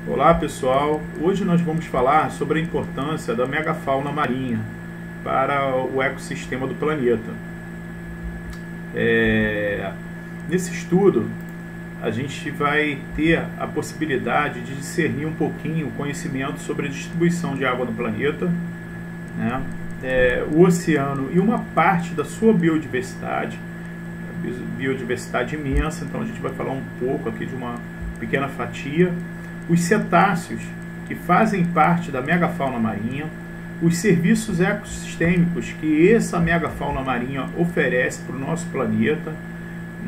Olá pessoal, hoje nós vamos falar sobre a importância da megafauna marinha para o ecossistema do planeta. Nesse estudo a gente vai ter a possibilidade de discernir um pouquinho o conhecimento sobre a distribuição de água no planeta, né? O oceano e uma parte da sua biodiversidade imensa, então a gente vai falar um pouco aqui de uma pequena fatia. Os cetáceos, que fazem parte da megafauna marinha, os serviços ecossistêmicos que essa megafauna marinha oferece para o nosso planeta,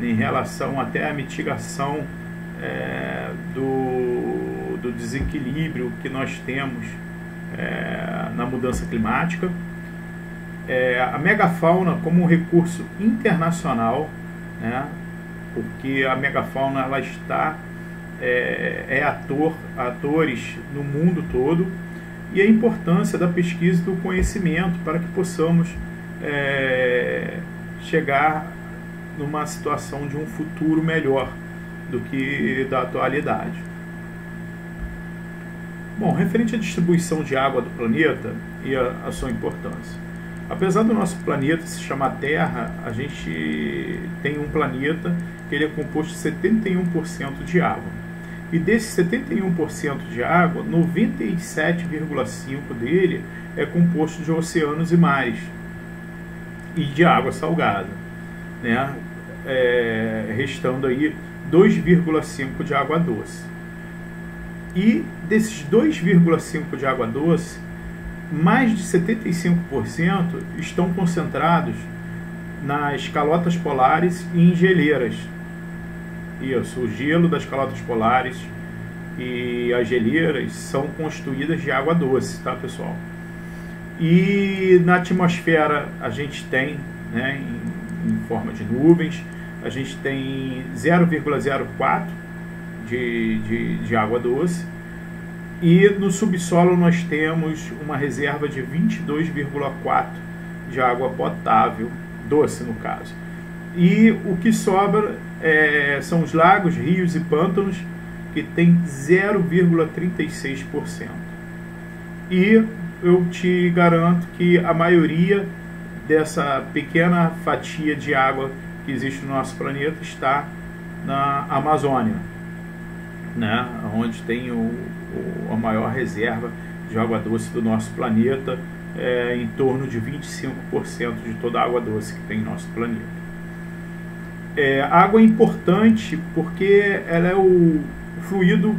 em relação até à mitigação do desequilíbrio que nós temos na mudança climática, a megafauna como um recurso internacional, né, porque a megafauna ela está atores no mundo todo, e a importância da pesquisa e do conhecimento para que possamos chegar numa situação de um futuro melhor do que da atualidade. Bom, referente à distribuição de água do planeta e a sua importância. Apesar do nosso planeta se chamar Terra, a gente tem um planeta que ele é composto de 71% de água. E desse 71% de água, 97,5% dele é composto de oceanos e mares e de água salgada, né? Restando aí 2,5% de água doce. E desses 2,5% de água doce, mais de 75% estão concentrados nas calotas polares e em geleiras. Isso, o gelo das calotas polares e as geleiras são constituídas de água doce, tá, pessoal? E na atmosfera a gente tem, né, em forma de nuvens, a gente tem 0,04 de água doce, e no subsolo nós temos uma reserva de 22,4 de água potável, doce no caso. E o que sobra são os lagos, rios e pântanos, que tem 0,36%. E eu te garanto que a maioria dessa pequena fatia de água que existe no nosso planeta está na Amazônia, né? Onde tem a maior reserva de água doce do nosso planeta, em torno de 25% de toda a água doce que tem no nosso planeta. A água é importante porque ela é o fluido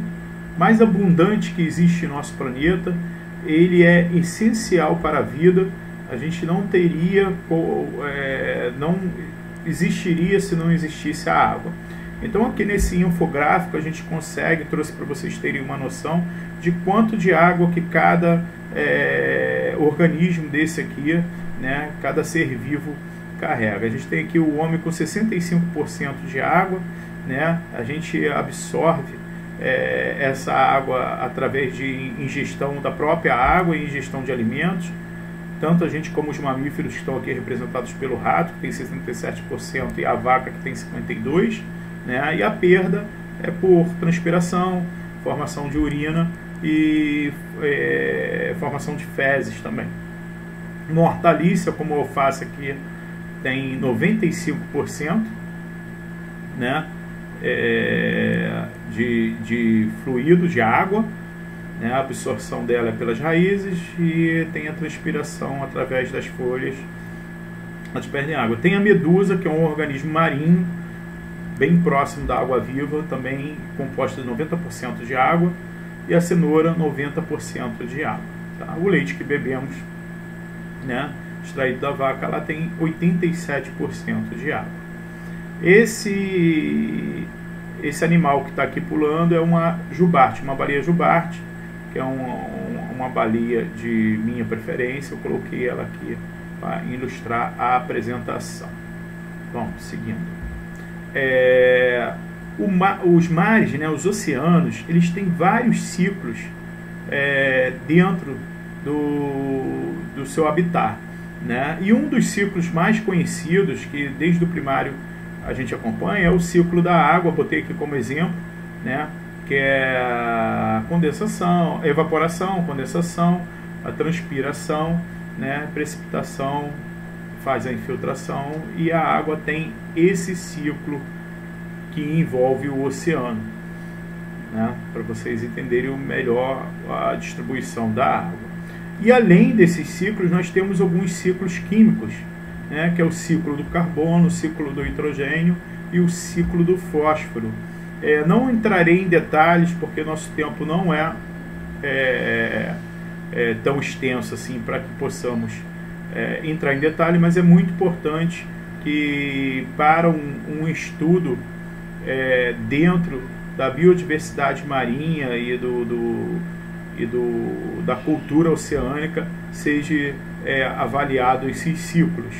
mais abundante que existe no nosso planeta. Ele é essencial para a vida. A gente não existiria se não existisse a água. Então aqui nesse infográfico a gente trouxe para vocês terem uma noção de quanto de água que cada organismo desse aqui, né, cada ser vivo carrega. A gente tem aqui o homem com 65% de água, né? A gente absorve essa água através de ingestão da própria água e ingestão de alimentos. Tanto a gente como os mamíferos que estão aqui representados pelo rato, que tem 67%, e a vaca, que tem 52%, né? E a perda é por transpiração, formação de urina e formação de fezes também. Uma hortaliça como a alface aqui tem 95%, né, de fluido, de água, né? A absorção dela é pelas raízes e tem a transpiração através das folhas, elas perdem água. Tem a medusa, que é um organismo marinho, bem próximo da água viva, também composta de 90% de água, e a cenoura 90% de água, tá? O leite que bebemos, né, extraído da vaca, ela tem 87% de água. Esse animal que está aqui pulando é uma jubarte, uma baleia jubarte, que é uma baleia de minha preferência. Eu coloquei ela aqui para ilustrar a apresentação. Vamos, seguindo. Os mares, né, os oceanos, eles têm vários ciclos dentro do seu habitat, né? E um dos ciclos mais conhecidos, que desde o primário a gente acompanha, é o ciclo da água. Botei aqui como exemplo, né? Que é condensação, evaporação, condensação, a transpiração, né? Precipitação faz a infiltração, e a água tem esse ciclo que envolve o oceano, né? Para vocês entenderem melhor a distribuição da água. E além desses ciclos, nós temos alguns ciclos químicos, né? Que é o ciclo do carbono, o ciclo do hidrogênio e o ciclo do fósforo. Não entrarei em detalhes, porque nosso tempo não é tão extenso assim para que possamos entrar em detalhe, mas é muito importante que para um estudo dentro da biodiversidade marinha e da cultura oceânica seja avaliado esses ciclos,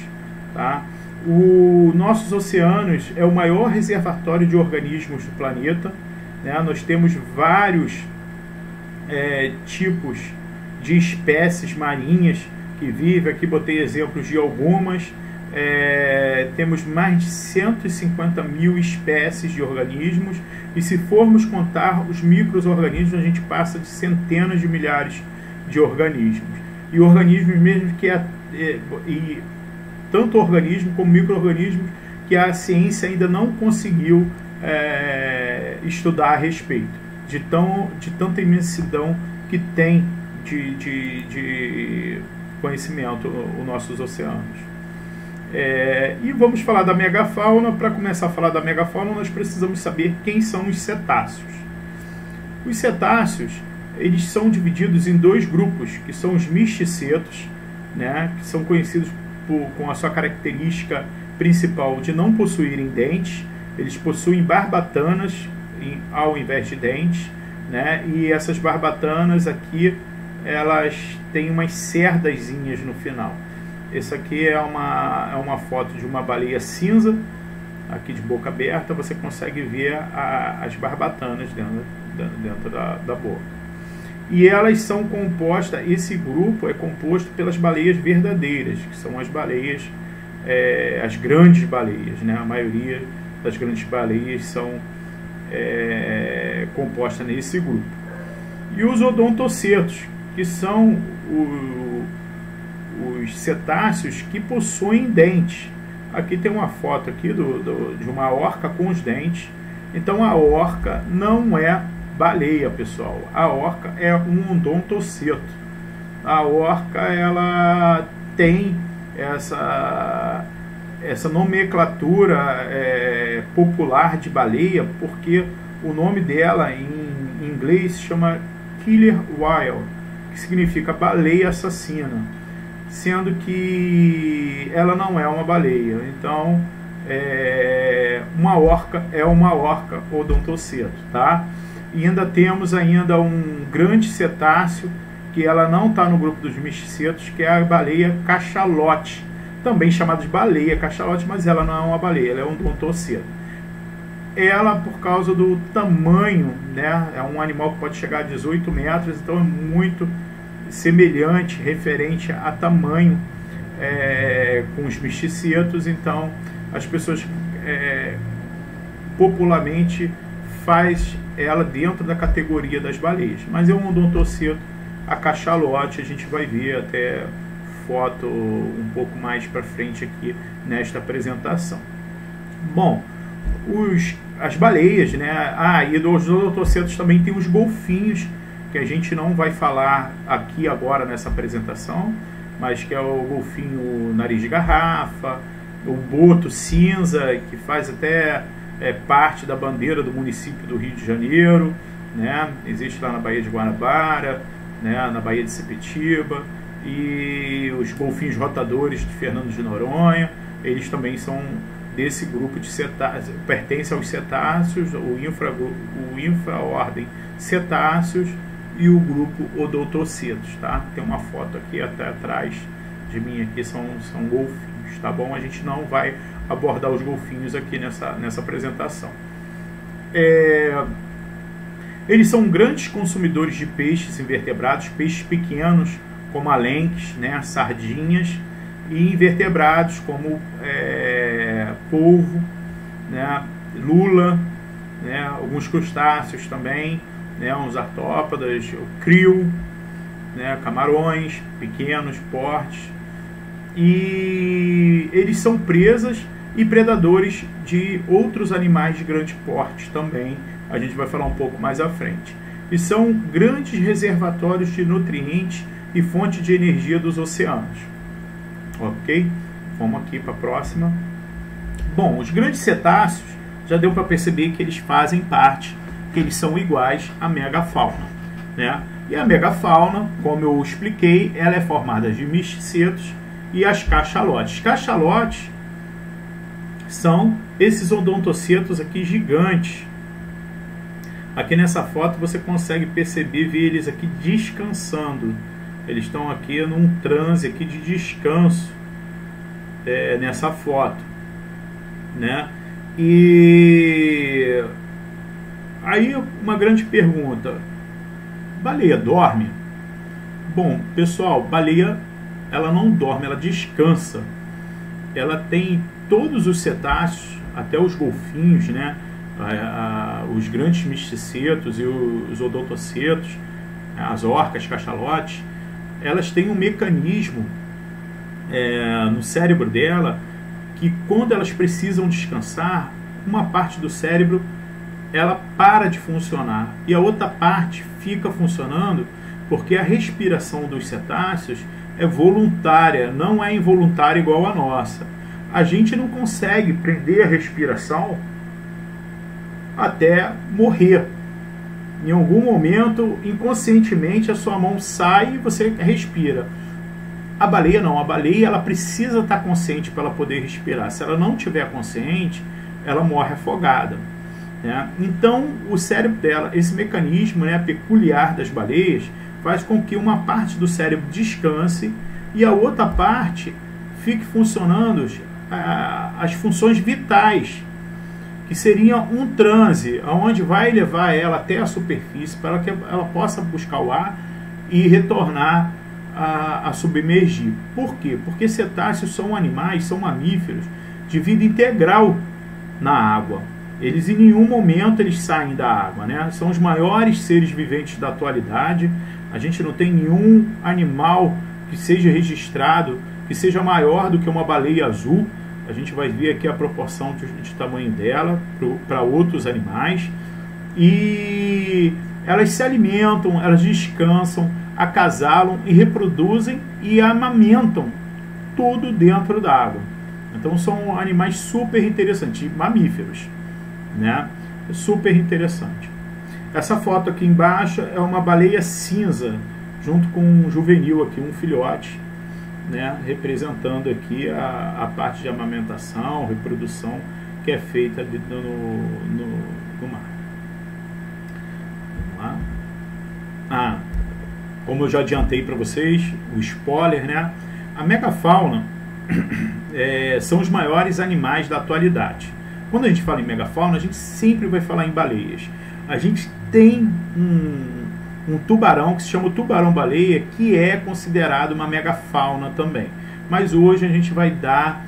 tá? Nossos oceanos é o maior reservatório de organismos do planeta, né? Nós temos vários tipos de espécies marinhas que vivem. Aqui botei exemplos de algumas. Temos mais de 150 mil espécies de organismos, e se formos contar os micro-organismos, a gente passa de centenas de milhares de organismos. E organismos mesmo e tanto organismos como micro-organismos que a ciência ainda não conseguiu estudar a respeito, de tanta imensidão que tem de conhecimento os nossos oceanos. E vamos falar da megafauna. Para começar a falar da megafauna, nós precisamos saber quem são os cetáceos. Os cetáceos, eles são divididos em dois grupos, que são os misticetos, né, que são conhecidos com a sua característica principal de não possuírem dentes. Eles possuem barbatanas ao invés de dentes, né, e essas barbatanas aqui, elas têm umas cerdazinhas no final. Essa aqui é uma foto de uma baleia cinza, aqui de boca aberta. Você consegue ver as barbatanas dentro da boca. E elas são compostas, esse grupo é composto pelas baleias verdadeiras, que são as baleias, as grandes baleias, né? A maioria das grandes baleias são compostas nesse grupo. E os odontocetos, que são os cetáceos que possuem dentes. Aqui tem uma foto aqui de uma orca com os dentes. Então a orca não é baleia, pessoal. A orca é um odontoceto. A orca, ela tem essa nomenclatura popular de baleia, porque o nome dela em inglês chama Killer Whale, que significa baleia assassina, sendo que ela não é uma baleia. Então uma orca é uma orca odontoceto, tá? E ainda temos um grande cetáceo, que ela não está no grupo dos misticetos, que é a baleia cachalote, também chamada de baleia cachalote, mas ela não é uma baleia, ela é um odontoceto. Ela, por causa do tamanho, né, é um animal que pode chegar a 18 metros, então é muito semelhante, referente a tamanho com os misticetos. Então as pessoas popularmente faz ela dentro da categoria das baleias, mas é um odontoceto, a cachalote. A gente vai ver até foto um pouco mais para frente aqui nesta apresentação. Bom, as baleias, né? E dos odontocetos também tem os golfinhos, que a gente não vai falar aqui agora nessa apresentação, mas que é o golfinho nariz de garrafa, o boto cinza, que faz até parte da bandeira do município do Rio de Janeiro, né? Existe lá na Baía de Guanabara, né? Na Baía de Sepetiba, e os golfinhos rotadores de Fernando de Noronha, eles também são desse grupo de cetáceos, pertencem aos cetáceos, o infraordem cetáceos e o grupo odontocetos, tá? Tem uma foto aqui até atrás de mim, aqui são golfinhos, tá bom? A gente não vai abordar os golfinhos aqui nessa apresentação. Eles são grandes consumidores de peixes invertebrados, peixes pequenos como alenques, né, sardinhas, e invertebrados como polvo, né, lula, né, alguns crustáceos também, né, uns artrópodas, o krill, né, camarões, pequenos portes, e eles são presas e predadores de outros animais de grande porte também, a gente vai falar um pouco mais à frente. E são grandes reservatórios de nutrientes e fonte de energia dos oceanos. Ok? Vamos aqui para a próxima. Bom, os grandes cetáceos, já deu para perceber que eles fazem parte, que eles são iguais à megafauna, né? E a megafauna, como eu expliquei, ela é formada de misticetos e as cachalotes. Cachalotes são esses odontocetos aqui gigantes. Aqui nessa foto você consegue perceber, ver eles aqui descansando. Eles estão aqui num transe aqui de descanso, nessa foto, né? E aí uma grande pergunta: baleia dorme? Bom, pessoal, baleia ela não dorme, ela descansa. Ela tem todos os cetáceos, até os golfinhos, né? Os grandes misticetos e os odontocetos, as orcas, cachalotes, elas têm um mecanismo no cérebro dela que, quando elas precisam descansar, uma parte do cérebro ela para de funcionar e a outra parte fica funcionando, porque a respiração dos cetáceos é voluntária, não é involuntária igual a nossa. A gente não consegue prender a respiração até morrer. Em algum momento, inconscientemente, a sua mão sai e você respira. A baleia não, a baleia ela precisa estar consciente para ela poder respirar. Se ela não estiver consciente, ela morre afogada, né? Então, o cérebro dela, esse mecanismo, né, peculiar das baleias, faz com que uma parte do cérebro descanse e a outra parte fique funcionando as funções vitais, que seria um transe, onde vai levar ela até a superfície para que ela possa buscar o ar e retornar a submergir. Por quê? Porque cetáceos são animais, são mamíferos de vida integral na água. Eles em nenhum momento eles saem da água, né? São os maiores seres viventes da atualidade. A gente não tem nenhum animal que seja registrado, que seja maior do que uma baleia azul. A gente vai ver aqui a proporção de tamanho dela para outros animais. E elas se alimentam, elas descansam, acasalam e reproduzem e amamentam tudo dentro da água. Então são animais super interessantes, mamíferos, né? Super interessante. Essa foto aqui embaixo é uma baleia cinza, junto com um juvenil aqui, um filhote, né, representando aqui a parte de amamentação, reprodução que é feita no mar. Vamos lá. Como eu já adiantei para vocês, o spoiler, né? A megafauna são os maiores animais da atualidade. Quando a gente fala em megafauna, a gente sempre vai falar em baleias. A gente tem um tubarão que se chama tubarão-baleia, que é considerado uma megafauna também. Mas hoje a gente vai dar,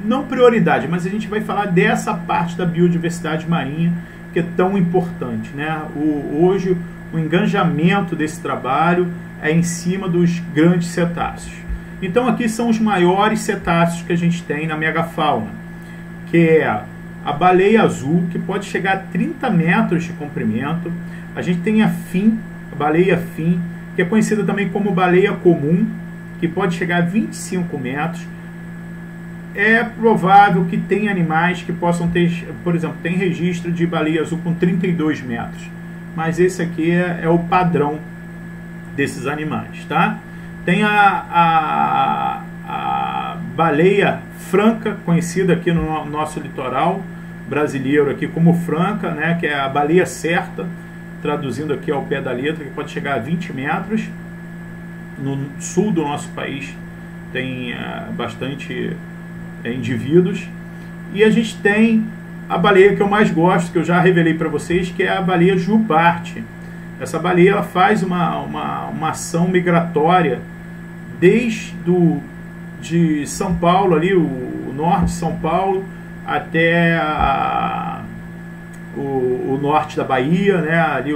não prioridade, mas a gente vai falar dessa parte da biodiversidade marinha que é tão importante, né? Hoje o engajamento desse trabalho é em cima dos grandes cetáceos. Então aqui são os maiores cetáceos que a gente tem na megafauna, que é a baleia azul, que pode chegar a 30 metros de comprimento. A gente tem a baleia fim, que é conhecida também como baleia comum, que pode chegar a 25 metros. É provável que tenha animais que possam ter, por exemplo, tem registro de baleia azul com 32 metros. Mas esse aqui é o padrão desses animais, tá? Tem a baleia franca, conhecida aqui no nosso litoral brasileiro aqui como franca, né, que é a baleia certa, traduzindo aqui ao pé da letra, que pode chegar a 20 metros. No sul do nosso país tem bastante indivíduos. E a gente tem a baleia que eu mais gosto, que eu já revelei para vocês, que é a baleia jubarte. Essa baleia ela faz uma ação migratória de São Paulo, ali, o norte de São Paulo, até o norte da Bahia, né, ali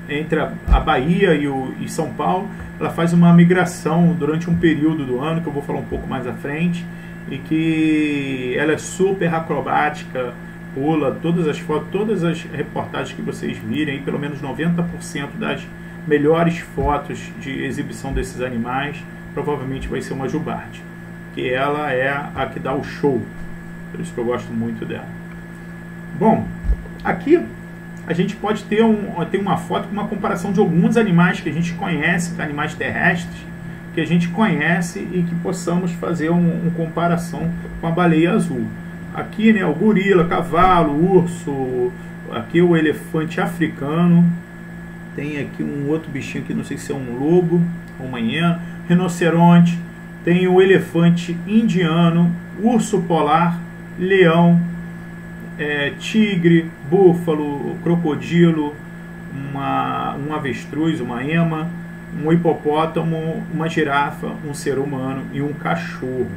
entre a Bahia e São Paulo. Ela faz uma migração durante um período do ano, que eu vou falar um pouco mais à frente, e que ela é super acrobática, pula todas as fotos, todas as reportagens que vocês virem, pelo menos 90% das melhores fotos de exibição desses animais, provavelmente vai ser uma jubarte, que ela é a que dá o show, por isso que eu gosto muito dela. Bom, aqui a gente pode ter uma foto com uma comparação de alguns animais que a gente conhece, animais terrestres, que a gente conhece e que possamos fazer uma comparação com a baleia azul. Aqui, né, o gorila, cavalo, urso, aqui o elefante africano, tem aqui um outro bichinho que não sei se é um lobo ou uma hiena, rinoceronte, tem o elefante indiano, urso polar, leão, tigre, búfalo, crocodilo, um avestruz, uma ema, um hipopótamo, uma girafa, um ser humano e um cachorro.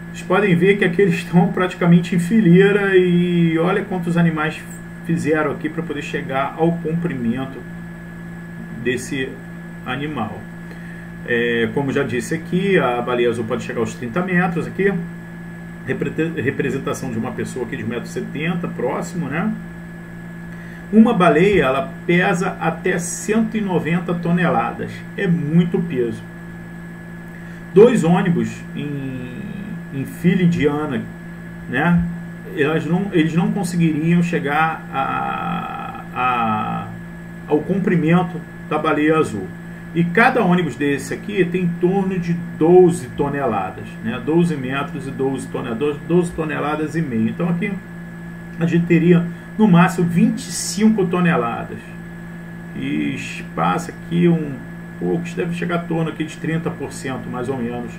Vocês podem ver que aqui eles estão praticamente em fileira e olha quantos animais fizeram aqui para poder chegar ao comprimento desse animal. Como já disse aqui, a baleia azul pode chegar aos 30 metros aqui. Representação de uma pessoa aqui de 1,70 m, próximo, né? Uma baleia, ela pesa até 190 toneladas. É muito peso. 2 ônibus em fila indiana, né? Eles não conseguiriam chegar ao comprimento da baleia azul. E cada ônibus desse aqui tem em torno de 12 toneladas, né? 12 metros e 12 toneladas e meia. Então aqui a gente teria no máximo 25 toneladas. E passa aqui um pouco, deve chegar a torno aqui de 30% mais ou menos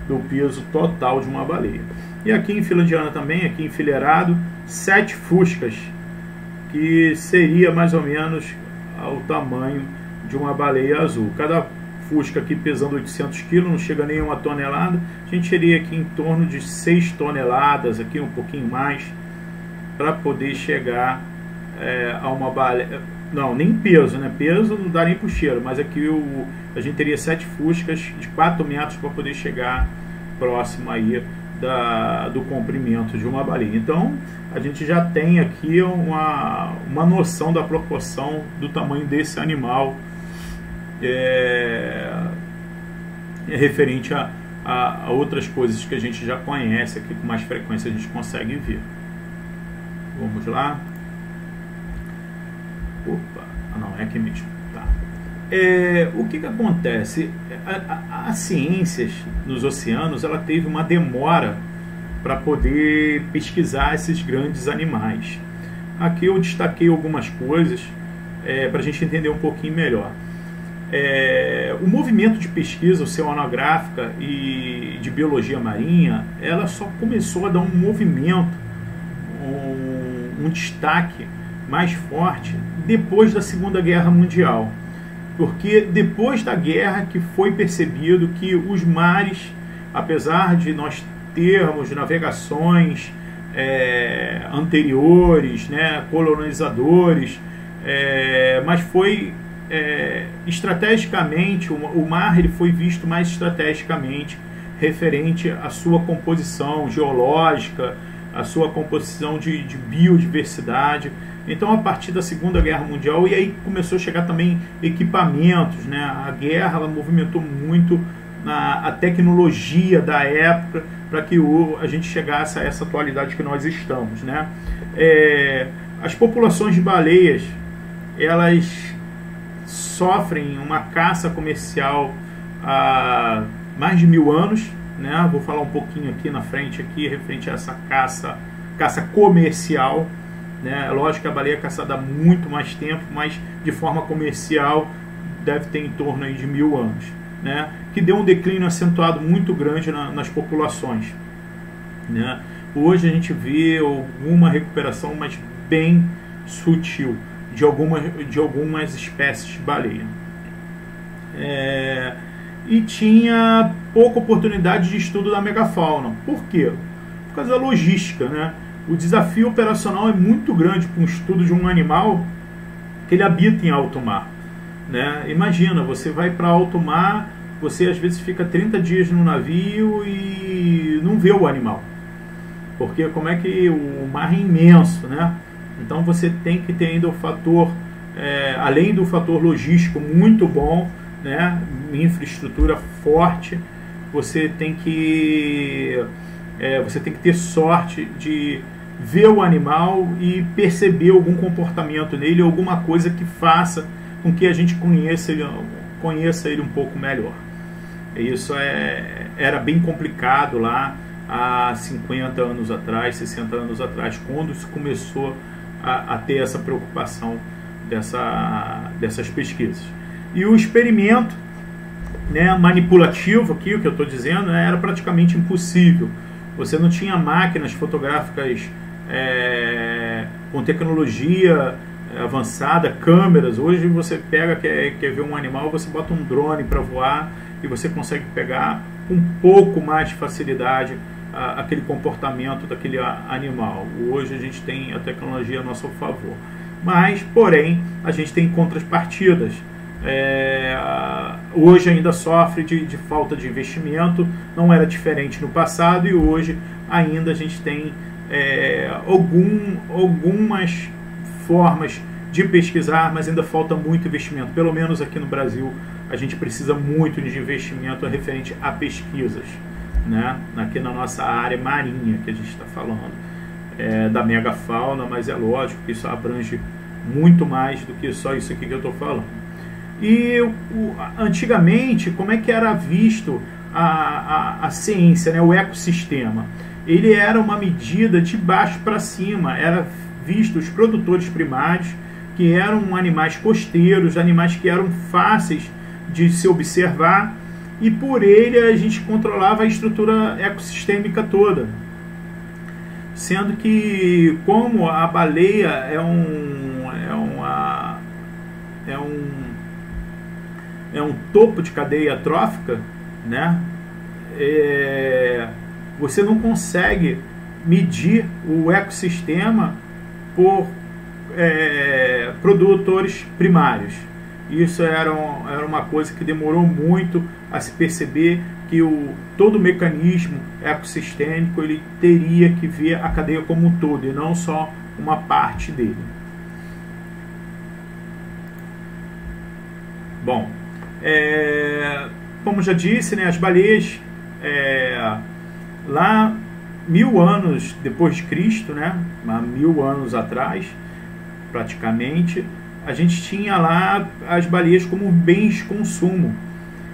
do peso total de uma baleia. E aqui em fila indiana também, aqui enfileirado, 7 fuscas, que seria mais ou menos ao tamanho de uma baleia azul. Cada fusca aqui pesando 800 kg, não chega nem a 1 tonelada. A gente teria aqui em torno de 6 toneladas, aqui um pouquinho mais, para poder chegar a uma baleia. Não, nem peso, né? Peso não dá nem pro cheiro, mas aqui a gente teria 7 fuscas de 4 metros para poder chegar próximo aí do comprimento de uma baleia. Então a gente já tem aqui uma noção da proporção do tamanho desse animal, referente a outras coisas que a gente já conhece aqui, com mais frequência a gente consegue ver. Vamos lá. Opa, não, é aqui mesmo. Tá. O que acontece? A ciências nos oceanos, ela teve uma demora para poder pesquisar esses grandes animais. Aqui eu destaquei algumas coisas para a gente entender um pouquinho melhor. O movimento de pesquisa oceanográfica e de biologia marinha, ela só começou a dar um movimento, um destaque mais forte depois da Segunda Guerra Mundial, porque depois da guerra que foi percebido que os mares, apesar de nós termos navegações anteriores, né, colonizadores, mas foi estrategicamente, o mar ele foi visto mais estrategicamente referente à sua composição geológica, a sua composição de biodiversidade. Então, a partir da Segunda Guerra Mundial, e aí começou a chegar também equipamentos, né? A guerra ela movimentou muito a tecnologia da época para que a gente chegasse a essa atualidade que nós estamos, né? As populações de baleias, elas sofrem uma caça comercial há mais de 1000 anos, né? Vou falar um pouquinho aqui na frente, aqui, referente a essa caça comercial, né? Lógico que a baleia é caçada há muito mais tempo, mas de forma comercial deve ter em torno aí de 1000 anos, né? Que deu um declínio acentuado muito grande nas populações, né? Hoje a gente vê alguma recuperação, mas bem sutil, de algumas espécies de baleia. E tinha pouca oportunidade de estudo da megafauna. Por quê? Por causa da logística, né? o desafio operacional é muito grande para um estudo de um animal que ele habita em alto mar, né? Imagina, você vai para alto mar, você às vezes fica 30 dias no navio e não vê o animal, porque como é que o mar é imenso, né? Então você tem que ter ainda o fator, além do fator logístico muito bom, né? Infraestrutura forte, você tem que ter sorte de ver o animal e perceber algum comportamento nele, alguma coisa que faça com que a gente conheça ele um pouco melhor. Isso era bem complicado lá há 50 anos atrás, 60 anos atrás, quando se começou a ter essa preocupação dessas pesquisas. E o experimento, né, manipulativo aqui, o que eu estou dizendo, né, era praticamente impossível. Você não tinha máquinas fotográficas com tecnologia avançada, câmeras. Hoje você pega, quer ver um animal, você bota um drone para voar e você consegue pegar com um pouco mais de facilidade aquele comportamento daquele animal. Hoje a gente tem a tecnologia a nosso favor. Mas, porém, a gente tem contrapartidas. Hoje ainda sofre de falta de investimento, não era diferente no passado, e hoje ainda a gente tem algumas formas de pesquisar, mas ainda falta muito investimento. Pelo menos aqui no Brasil a gente precisa muito de investimento referente a pesquisas, né? Aqui na nossa área marinha que a gente está falando, da megafauna, mas é lógico que isso abrange muito mais do que só isso aqui que eu estou falando. E antigamente, como é que era visto a ciência, né, o ecossistema? Ele era uma medida de baixo para cima, era visto os produtores primários, que eram animais costeiros, animais que eram fáceis de se observar, e por ele a gente controlava a estrutura ecossistêmica toda. Sendo que, como a baleia é um topo de cadeia trófica, né? Você não consegue medir o ecossistema por produtores primários. Isso era uma coisa que demorou muito a se perceber, que todo o mecanismo ecossistêmico ele teria que ver a cadeia como um todo e não só uma parte dele. Bom, como já disse, né, as baleias lá 1000 anos depois de Cristo, né, há 1000 anos atrás, praticamente, a gente tinha lá as baleias como bens de consumo.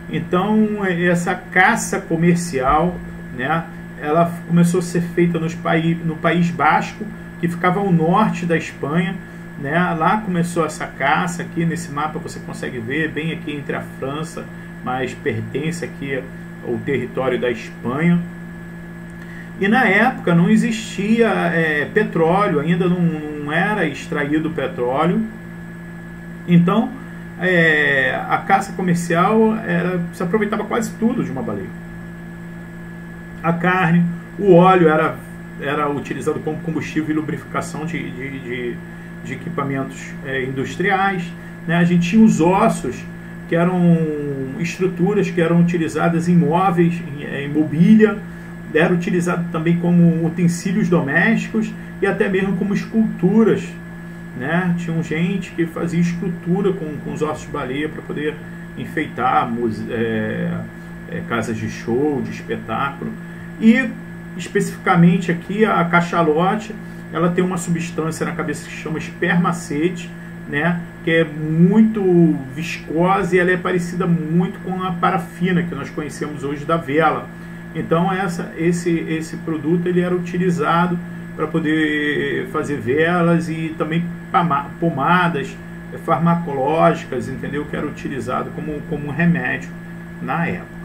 Então essa caça comercial, né, ela começou a ser feita no País Basco, que ficava ao norte da Espanha, né? Lá começou essa caça. Aqui nesse mapa você consegue ver bem aqui entre a França, mas pertence aqui ao território da Espanha. E na época não existia petróleo, ainda não era extraído petróleo. Então a caça comercial se aproveitava quase tudo de uma baleia. A carne, o óleo era utilizado como combustível e lubrificação de equipamentos industriais, né? A gente tinha os ossos, que eram estruturas que eram utilizadas em móveis, em mobília, era utilizado também como utensílios domésticos e até mesmo como esculturas, né? Tinha gente que fazia escultura com os ossos de baleia para poder enfeitar casas de show, de espetáculo. E especificamente aqui a cachalote, ela tem uma substância na cabeça que se chama espermacete, né, que é muito viscosa e ela é parecida muito com a parafina que nós conhecemos hoje da vela. Então esse produto ele era utilizado para poder fazer velas e também pomadas farmacológicas, entendeu? Que era utilizado como um remédio na época.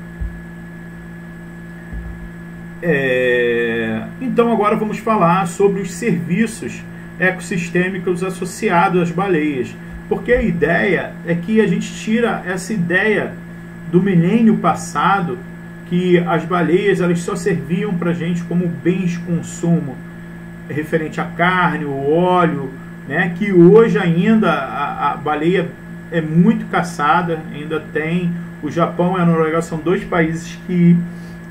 Então agora vamos falar sobre os serviços ecossistêmicos associados às baleias, porque a ideia é que a gente tira essa ideia do milênio passado, que as baleias elas só serviam para a gente como bens de consumo. referente à carne, o óleo, né, que hoje ainda a baleia é muito caçada, ainda tem. O Japão e a Noruega são dois países que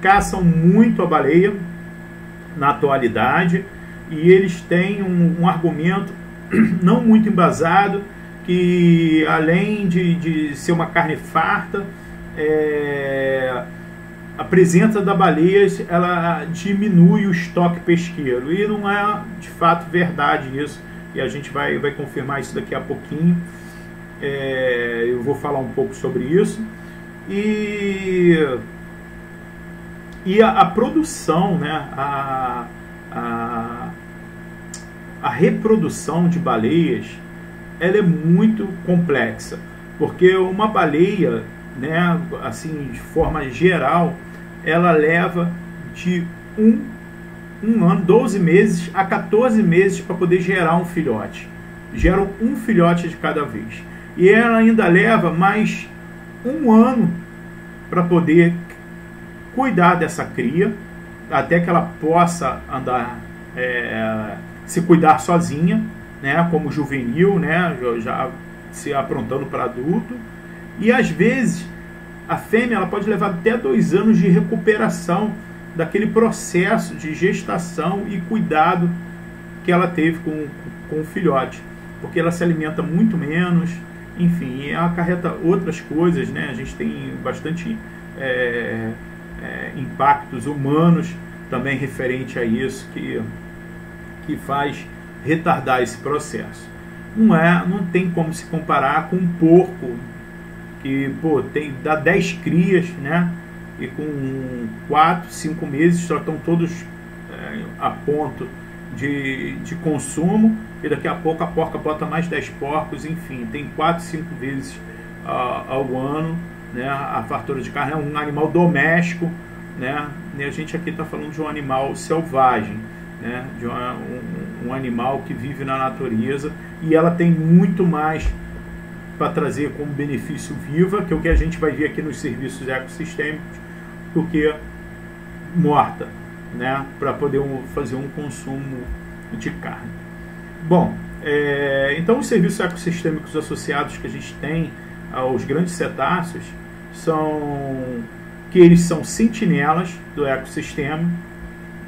caçam muito a baleia na atualidade, e eles têm um argumento não muito embasado, que além de ser uma carne farta, a presença da baleia ela diminui o estoque pesqueiro, e não é de fato verdade isso, e a gente vai confirmar isso daqui a pouquinho. Eu vou falar um pouco sobre isso. E a produção, né, a reprodução de baleias, ela é muito complexa, porque uma baleia, né, assim, de forma geral, ela leva de um ano, 12 meses a 14 meses para poder gerar um filhote. Geram um filhote de cada vez. E ela ainda leva mais um ano para poder cuidar dessa cria, até que ela possa andar, se cuidar sozinha, né, como juvenil, né, já se aprontando para adulto. E às vezes a fêmea ela pode levar até 2 anos de recuperação daquele processo de gestação e cuidado que ela teve com o filhote, porque ela se alimenta muito menos, enfim, e acarreta outras coisas, né? A gente tem bastante impactos humanos também referente a isso, que faz retardar esse processo. Não tem como se comparar com um porco que dá 10 crias, né? E com 4, 5 meses só estão todos a ponto de consumo, e daqui a pouco a porca bota mais 10 porcos, enfim, tem 4, 5 vezes ao ano, né? A fartura de carne é um animal doméstico, né? E a gente aqui está falando de um animal selvagem, né? De um animal que vive na natureza, e ela tem muito mais para trazer como benefício viva, que é o que a gente vai ver aqui nos serviços ecossistêmicos, do que morta, né, para poder fazer um consumo de carne. Bom, então os serviços ecossistêmicos associados que a gente tem aos grandes cetáceos são que eles são sentinelas do ecossistema,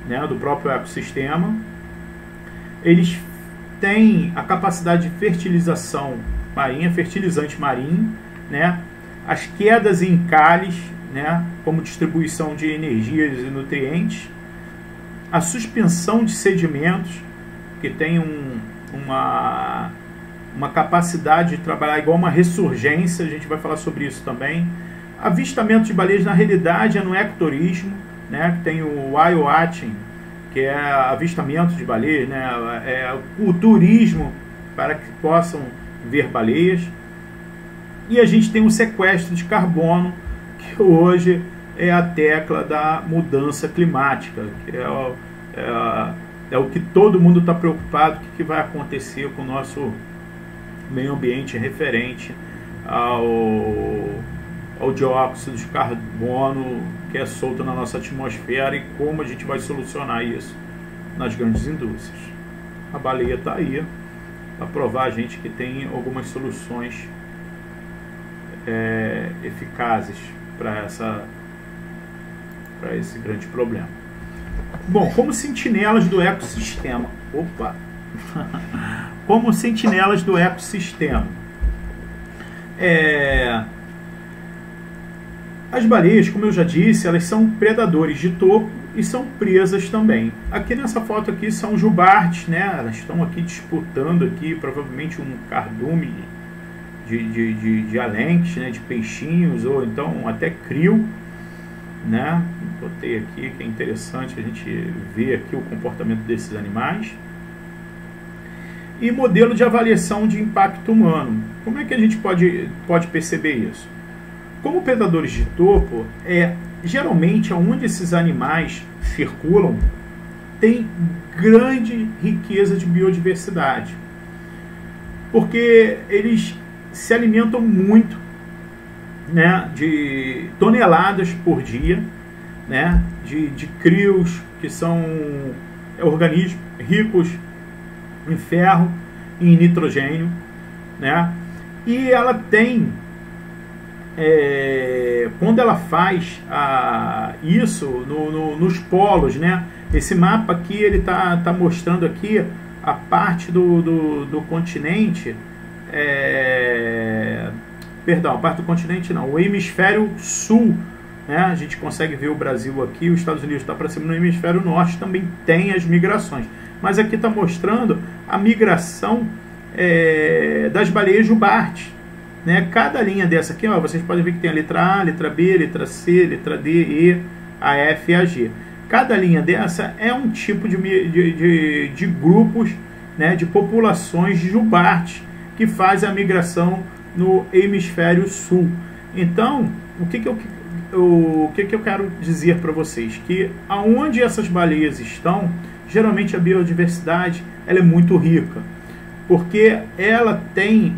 né, do próprio ecossistema. Eles têm a capacidade de fertilização marinha, fertilizante marinho, né, as quedas em cáliz, né, como distribuição de energias e nutrientes, a suspensão de sedimentos, que tem uma capacidade de trabalhar igual uma ressurgência, a gente vai falar sobre isso também. Avistamento de baleias, na realidade, é no ecoturismo, né, que tem o whale watching, que é avistamento de baleias, né, é o turismo para que possam ver baleias. E a gente tem o sequestro de carbono, que hoje é a tecla da mudança climática, que é o que todo mundo está preocupado, o que vai acontecer com o nosso meio ambiente referente ao dióxido de carbono que é solto na nossa atmosfera, e como a gente vai solucionar isso nas grandes indústrias. A baleia está aí para provar a gente que tem algumas soluções eficazes para esse grande problema. Bom, como sentinelas do ecossistema. Como sentinelas do ecossistema. As baleias, como eu já disse, elas são predadores de topo e são presas também. Aqui nessa foto aqui são jubartes, né? Elas estão aqui disputando aqui, provavelmente um cardume de alenques, né? De peixinhos, ou então até krill, né? Botei aqui que é interessante a gente ver aqui o comportamento desses animais. E modelo de avaliação de impacto humano. Como é que a gente pode perceber isso? Como predadores de topo, geralmente onde esses animais circulam tem grande riqueza de biodiversidade, porque eles se alimentam muito, né, de toneladas por dia, né, de krills, que são organismos ricos em ferro e em nitrogênio, né? E ela tem, quando ela faz isso nos polos, né? Esse mapa aqui, ele tá mostrando aqui a parte do continente, perdão, a parte do continente não, o hemisfério sul, né? A gente consegue ver o Brasil aqui, os Estados Unidos está para cima, no hemisfério norte também tem as migrações, mas aqui está mostrando a migração das baleias jubartes, né? Cada linha dessa aqui, ó, vocês podem ver que tem a letra A, letra B, letra C, letra D, E, a F e a G. Cada linha dessa é um tipo de grupos, né, de populações de jubartes que fazem a migração no hemisfério sul. Então, o que eu quero dizer para vocês? Que aonde essas baleias estão, geralmente a biodiversidade ela é muito rica, porque ela tem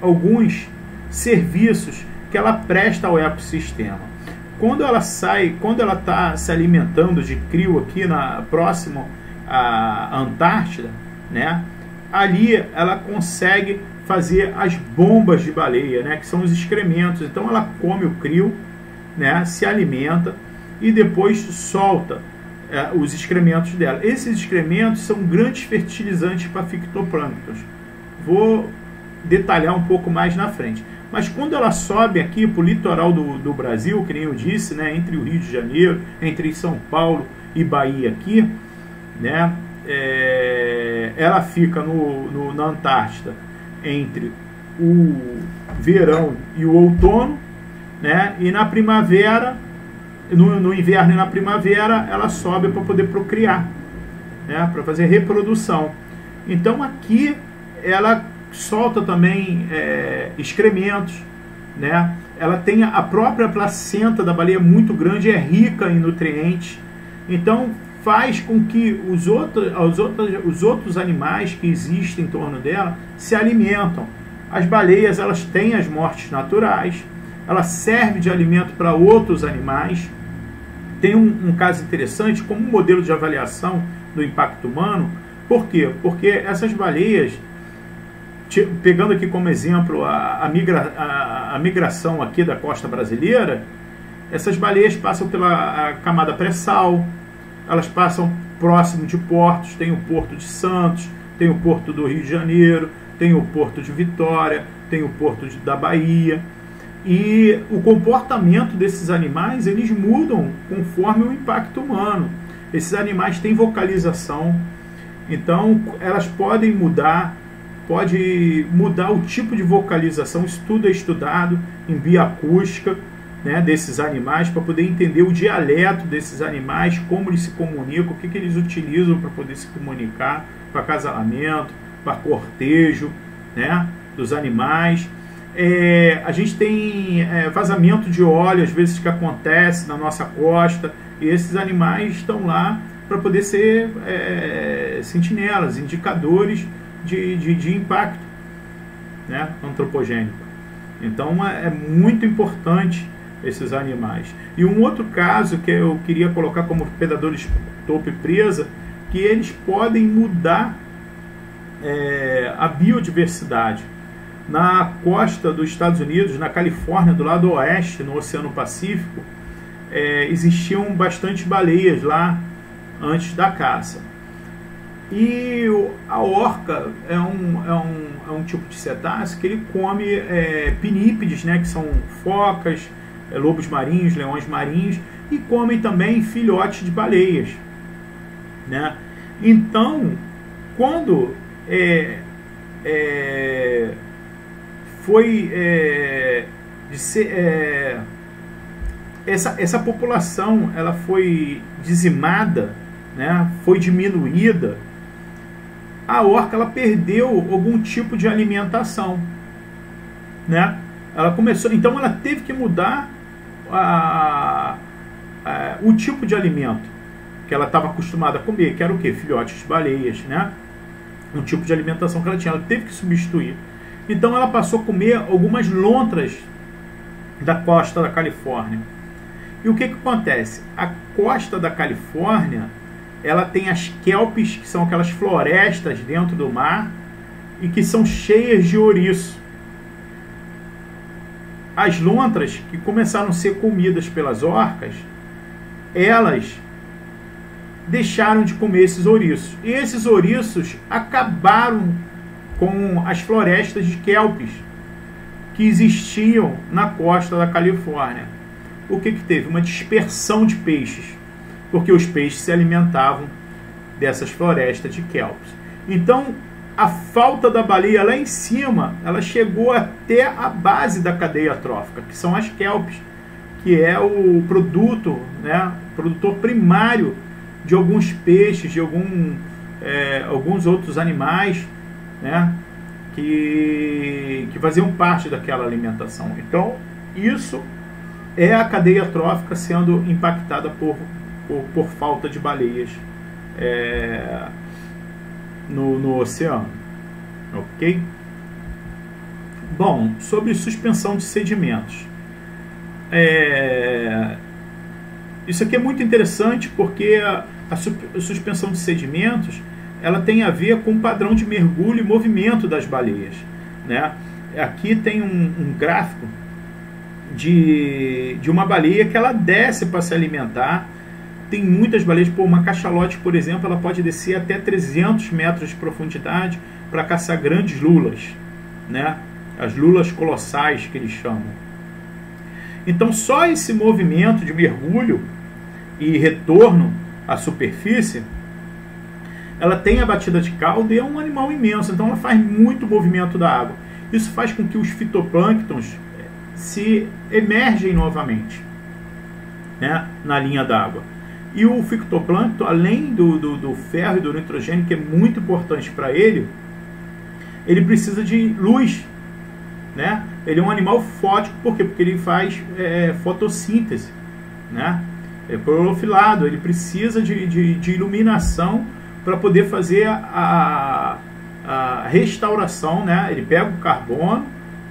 alguns serviços que ela presta ao ecossistema. Quando ela está se alimentando de crio aqui próximo à Antártida, né, ali ela consegue fazer as bombas de baleia, né, que são os excrementos. Então ela come o crio, né, se alimenta e depois solta os excrementos dela. Esses excrementos são grandes fertilizantes para fitoplânctons. Vou detalhar um pouco mais na frente. Mas quando ela sobe aqui para o litoral do Brasil, que nem eu disse, né, entre o Rio de Janeiro, entre São Paulo e Bahia aqui, né, ela fica na Antártida entre o verão e o outono, né, e na primavera, no inverno e na primavera, ela sobe para poder procriar, né, para fazer reprodução. Então aqui ela solta também excrementos, né? Ela tem a própria placenta da baleia muito grande, é rica em nutrientes, então faz com que os outros animais que existem em torno dela se alimentam. As baleias, elas têm as mortes naturais, ela serve de alimento para outros animais. Tem um caso interessante como um modelo de avaliação do impacto humano. Por quê? Porque essas baleias, pegando aqui como exemplo a migração aqui da costa brasileira, essas baleias passam pela camada pré-sal, elas passam próximo de portos, tem o Porto de Santos, tem o Porto do Rio de Janeiro, tem o Porto de Vitória, tem o Porto da Bahia, e o comportamento desses animais, eles mudam conforme o impacto humano. Esses animais têm vocalização, então elas podem mudar, pode mudar o tipo de vocalização. Isso tudo é estudado em bioacústica, né, desses animais, para poder entender o dialeto desses animais, como eles se comunicam, o que eles utilizam para poder se comunicar, para acasalamento, para cortejo, né, dos animais. A gente tem vazamento de óleo, às vezes, que acontece na nossa costa, e esses animais estão lá para poder ser sentinelas, indicadores de impacto, né, antropogênico. Então é muito importante esses animais. E um outro caso que eu queria colocar como predadores topo e presa, que eles podem mudar a biodiversidade. Na costa dos Estados Unidos, na Califórnia, do lado oeste, no Oceano Pacífico, existiam bastante baleias lá antes da caça. E a orca é um tipo de cetáceo que ele come pinípedes, né, que são focas, lobos marinhos, leões marinhos, e comem também filhotes de baleias, né? Então, quando essa população ela foi dizimada, né, foi diminuída, a orca ela perdeu algum tipo de alimentação, né? Ela começou, então ela teve que mudar o tipo de alimento que ela estava acostumada a comer, que era o quê? Filhotes de baleias, né? Um tipo de alimentação que ela tinha, ela teve que substituir. Então ela passou a comer algumas lontras da costa da Califórnia. E o que acontece? A costa da Califórnia, ela tem as kelpis, que são aquelas florestas dentro do mar, e que são cheias de ouriço. As lontras, que começaram a ser comidas pelas orcas, elas deixaram de comer esses ouriços. E esses ouriços acabaram com as florestas de kelpis que existiam na costa da Califórnia. O que teve? Uma dispersão de peixes, porque os peixes se alimentavam dessas florestas de kelpis. Então, a falta da baleia lá em cima, ela chegou até a base da cadeia trófica, que são as kelpis, que é o produto, né, produtor primário de alguns peixes, de alguns outros animais, né, que faziam parte daquela alimentação. Então, isso é a cadeia trófica sendo impactada por falta de baleias no oceano. Ok? Bom, sobre suspensão de sedimentos. Isso aqui é muito interessante porque a suspensão de sedimentos, ela tem a ver com o padrão de mergulho e movimento das baleias, né? Aqui tem um gráfico de uma baleia que ela desce para se alimentar. Tem muitas baleias, uma cachalote, por exemplo, ela pode descer até 300 metros de profundidade para caçar grandes lulas, né? As lulas colossais que eles chamam. Então, só esse movimento de mergulho e retorno à superfície, ela tem a batida de cauda e é um animal imenso, então ela faz muito movimento da água. Isso faz com que os fitoplânctons se emergem novamente, né, na linha d'água. E o fitoplâncton, além do ferro e do nitrogênio, que é muito importante para ele precisa de luz, né? Ele é um animal fótico, por quê? Porque ele faz fotossíntese, né? É clorofilado, ele precisa de iluminação para poder fazer a restauração, né? Ele pega o carbono,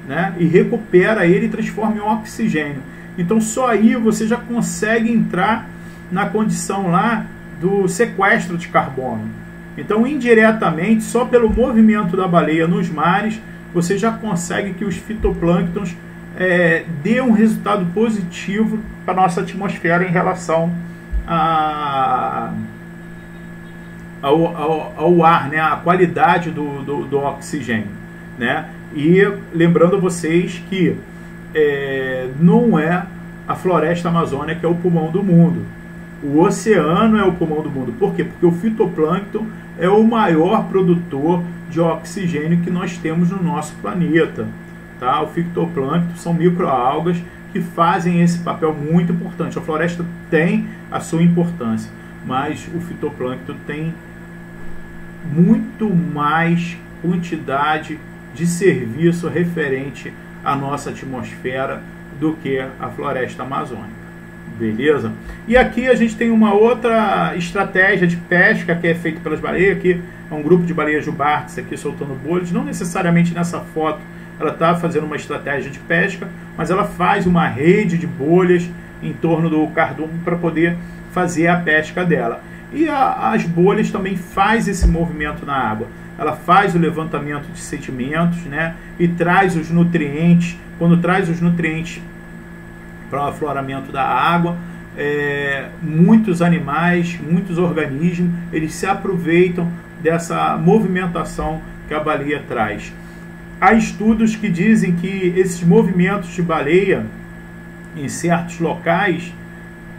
né, e recupera ele e transforma em oxigênio. Então só aí você já consegue entrar na condição lá do sequestro de carbono. Então, indiretamente, só pelo movimento da baleia nos mares, você já consegue que os fitoplânctons dê um resultado positivo para a nossa atmosfera em relação ao ar, né, a qualidade do oxigênio, né? E lembrando a vocês que não é a floresta amazônica que é o pulmão do mundo. O oceano é o pulmão do mundo. Por quê? Porque o fitoplâncton é o maior produtor de oxigênio que nós temos no nosso planeta. Tá? O fitoplâncton são microalgas que fazem esse papel muito importante. A floresta tem a sua importância, mas o fitoplâncton tem muito mais quantidade de serviço referente à nossa atmosfera do que a floresta amazônica. Beleza? E aqui a gente tem uma outra estratégia de pesca que é feita pelas baleias. Aqui é um grupo de baleias jubartes aqui soltando bolhas. Não necessariamente nessa foto ela está fazendo uma estratégia de pesca, mas ela faz uma rede de bolhas em torno do cardume para poder fazer a pesca dela. E as bolhas também faz esse movimento na água. Ela faz o levantamento de sedimentos, né, e traz os nutrientes. Quando traz os nutrientes para o afloramento da água, muitos animais, muitos organismos, eles se aproveitam dessa movimentação que a baleia traz. Há estudos que dizem que esses movimentos de baleia em certos locais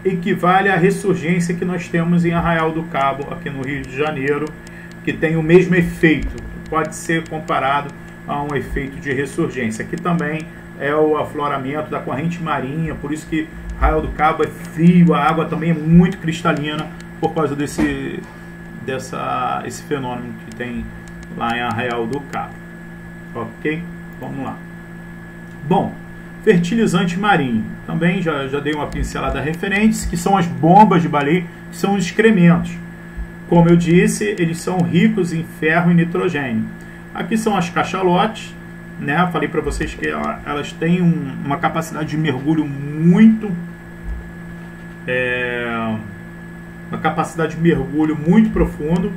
equivale à ressurgência que nós temos em Arraial do Cabo, aqui no Rio de Janeiro, que tem o mesmo efeito, pode ser comparado a um efeito de ressurgência. Aqui também é o afloramento da corrente marinha, por isso que Arraial do Cabo é frio, a água também é muito cristalina, por causa esse fenômeno que tem lá em Arraial do Cabo. Ok? Vamos lá. Bom, fertilizante marinho. Também já dei uma pincelada referentes, que são as bombas de baleia, que são os excrementos. Como eu disse, eles são ricos em ferro e nitrogênio. Aqui são as cachalotes, né? Falei para vocês que elas têm uma capacidade de mergulho muito uma capacidade de mergulho muito profundo.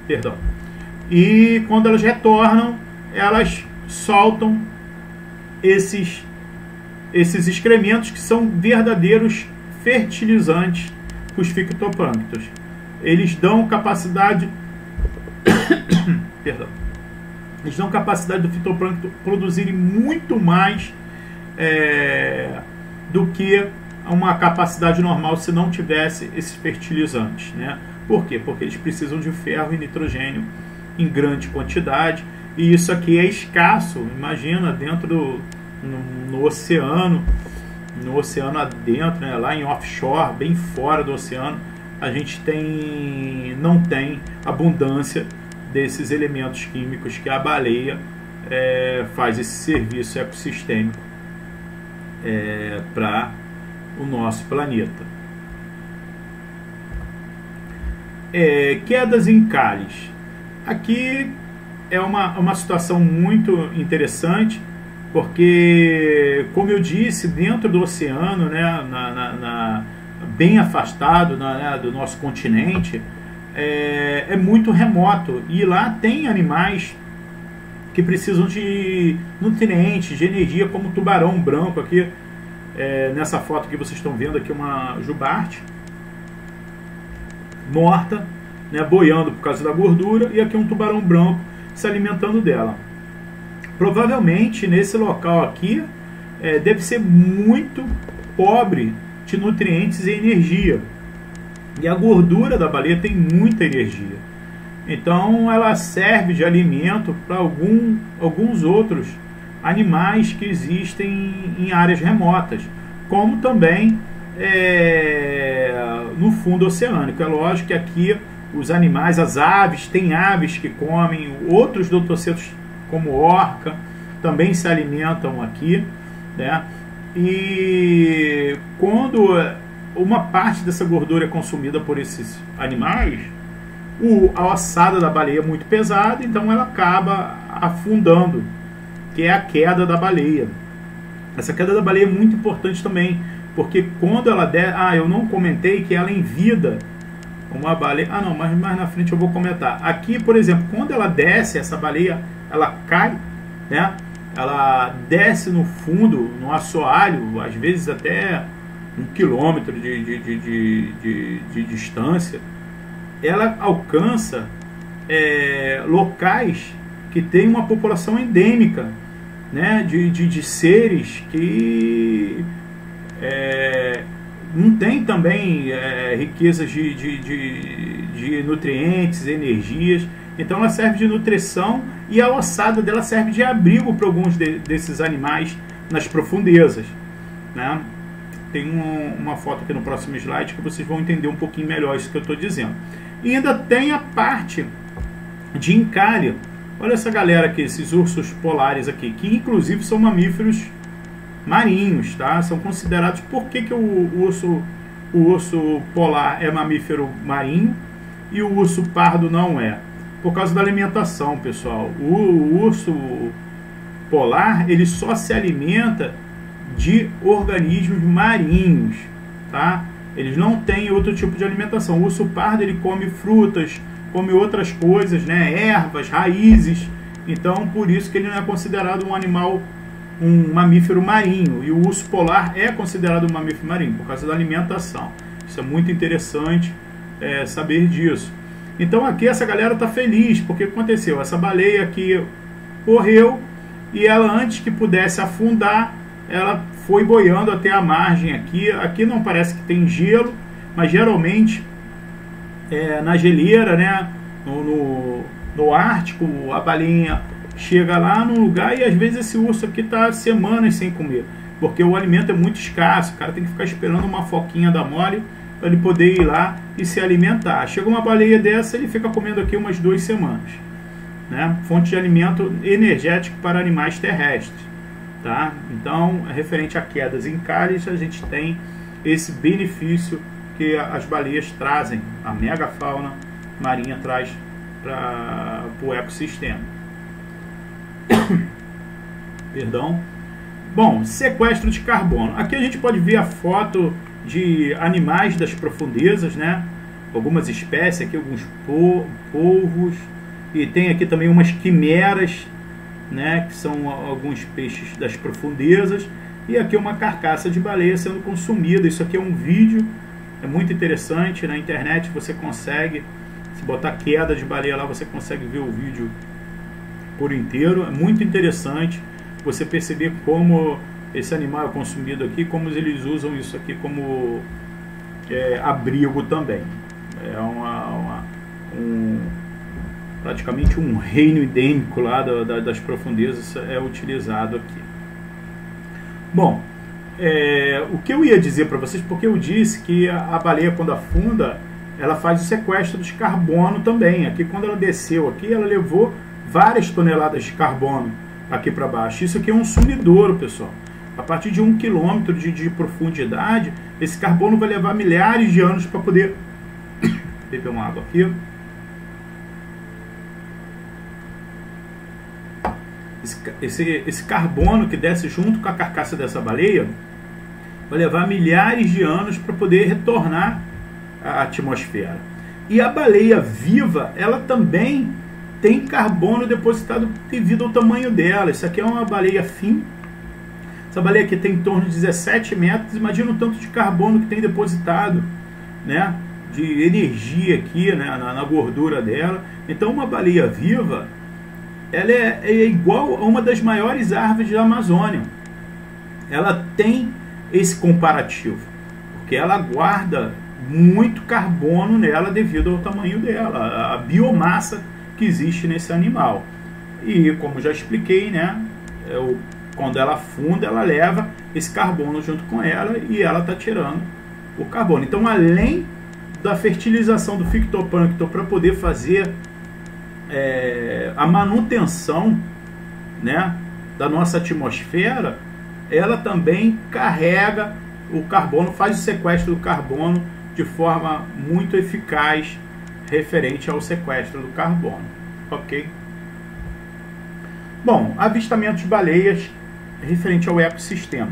Perdão. E quando elas retornam, elas soltam esses excrementos que são verdadeiros fertilizantes para os fitoplânctons. Eles dão capacidade perdão. Eles dão capacidade do fitoplâncton produzirem muito mais do que uma capacidade normal se não tivesse esses fertilizantes, né? Por quê? Porque eles precisam de ferro e nitrogênio em grande quantidade, e isso aqui é escasso. Imagina, dentro no oceano adentro, né? Lá em offshore, bem fora do oceano, a gente não tem abundância desses elementos químicos que a baleia faz esse serviço ecossistêmico para o nosso planeta. Quedas em cáliz. Aqui é uma situação muito interessante, porque, como eu disse, dentro do oceano, né, bem afastado do nosso continente, é muito remoto, e lá tem animais que precisam de nutrientes, de energia, como o tubarão branco aqui. Nessa foto que vocês estão vendo aqui, uma jubarte morta, né, boiando por causa da gordura, e aqui um tubarão branco se alimentando dela. Provavelmente nesse local aqui deve ser muito pobre de nutrientes e energia, e a gordura da baleia tem muita energia, então ela serve de alimento para alguns outros animais que existem em áreas remotas, como também no fundo oceânico. É lógico que aqui os animais, as aves, tem aves que comem, outros dotocetos como orca também se alimentam aqui, né? E quando uma parte dessa gordura é consumida por esses animais, a ossada da baleia é muito pesada, então ela acaba afundando, que é a queda da baleia. Essa queda da baleia é muito importante também, porque quando ela eu não comentei que ela em vida, uma baleia, não, mas mais na frente eu vou comentar. Aqui, por exemplo, quando ela desce, essa baleia, ela cai, né? Ela desce no fundo, no assoalho, às vezes até 1 quilômetro de distância. Ela alcança locais que tem uma população endêmica, né? De seres que não tem também riquezas de nutrientes, energias. Então ela serve de nutrição, e a ossada dela serve de abrigo para alguns desses animais nas profundezas, né? Tem uma foto aqui no próximo slide que vocês vão entender um pouquinho melhor isso que eu estou dizendo. E ainda tem a parte de encalhe. Olha essa galera aqui, esses ursos polares aqui, que inclusive são mamíferos marinhos, tá? São considerados. Por que o urso polar é mamífero marinho e o urso pardo não é? Por causa da alimentação, pessoal. O urso polar, ele só se alimenta de organismos marinhos, tá? Eles não têm outro tipo de alimentação. O urso pardo, ele come frutas, come outras coisas, né? Ervas, raízes. Então, por isso que ele não é considerado um mamífero marinho. E o urso polar é considerado um mamífero marinho por causa da alimentação. Isso é muito interessante saber disso. Então aqui essa galera está feliz, porque aconteceu? Essa baleia aqui correu, e ela, antes que pudesse afundar, ela foi boiando até a margem aqui. Aqui não parece que tem gelo, mas geralmente na geleira, né, no Ártico, a balinha chega lá no lugar, e às vezes esse urso aqui está semanas sem comer, porque o alimento é muito escasso. O cara tem que ficar esperando uma foquinha da mole para ele poder ir lá e se alimentar. Chega uma baleia dessa, ele fica comendo aqui umas 2 semanas, né? Fonte de alimento energético para animais terrestres, tá? Então, referente a quedas em cáliz, a gente tem esse benefício que as baleias trazem, a megafauna marinha traz para o ecossistema. Perdão. Bom, sequestro de carbono. Aqui a gente pode ver a foto de animais das profundezas, né? Algumas espécies aqui, alguns polvos, e tem aqui também umas quimeras, né? Que são alguns peixes das profundezas, e aqui uma carcaça de baleia sendo consumida. Isso aqui é um vídeo, é muito interessante. Na internet você consegue, se botar queda de baleia lá, você consegue ver o vídeo por inteiro. É muito interessante você perceber como esse animal é consumido aqui, como eles usam isso aqui como abrigo também. É praticamente um reino endêmico lá das profundezas é utilizado aqui. Bom, o que eu ia dizer para vocês, porque eu disse que a baleia, quando afunda, ela faz o sequestro de carbono também. Aqui, quando ela desceu aqui, ela levou várias toneladas de carbono aqui para baixo. Isso aqui é um sumidouro, pessoal. A partir de 1 quilômetro de profundidade, esse carbono vai levar milhares de anos para poder... beber uma água aqui. Esse carbono que desce junto com a carcaça dessa baleia vai levar milhares de anos para poder retornar à atmosfera. E a baleia viva, ela também tem carbono depositado devido ao tamanho dela. Isso aqui é uma baleia fim. Essa baleia aqui tem em torno de 17 metros. Imagina o tanto de carbono que tem depositado, né? De energia aqui, né? na gordura dela. Então uma baleia viva, ela é igual a uma das maiores árvores da Amazônia. Ela tem esse comparativo, porque ela guarda muito carbono nela devido ao tamanho dela, a biomassa que existe nesse animal. E como já expliquei, né, quando ela afunda, ela leva esse carbono junto com ela e ela está tirando o carbono. Então, além da fertilização do fitoplâncton para poder fazer a manutenção, né, da nossa atmosfera, ela também carrega o carbono, faz o sequestro do carbono de forma muito eficaz referente ao sequestro do carbono. Ok? Bom, avistamento de baleias referente ao ecossistema.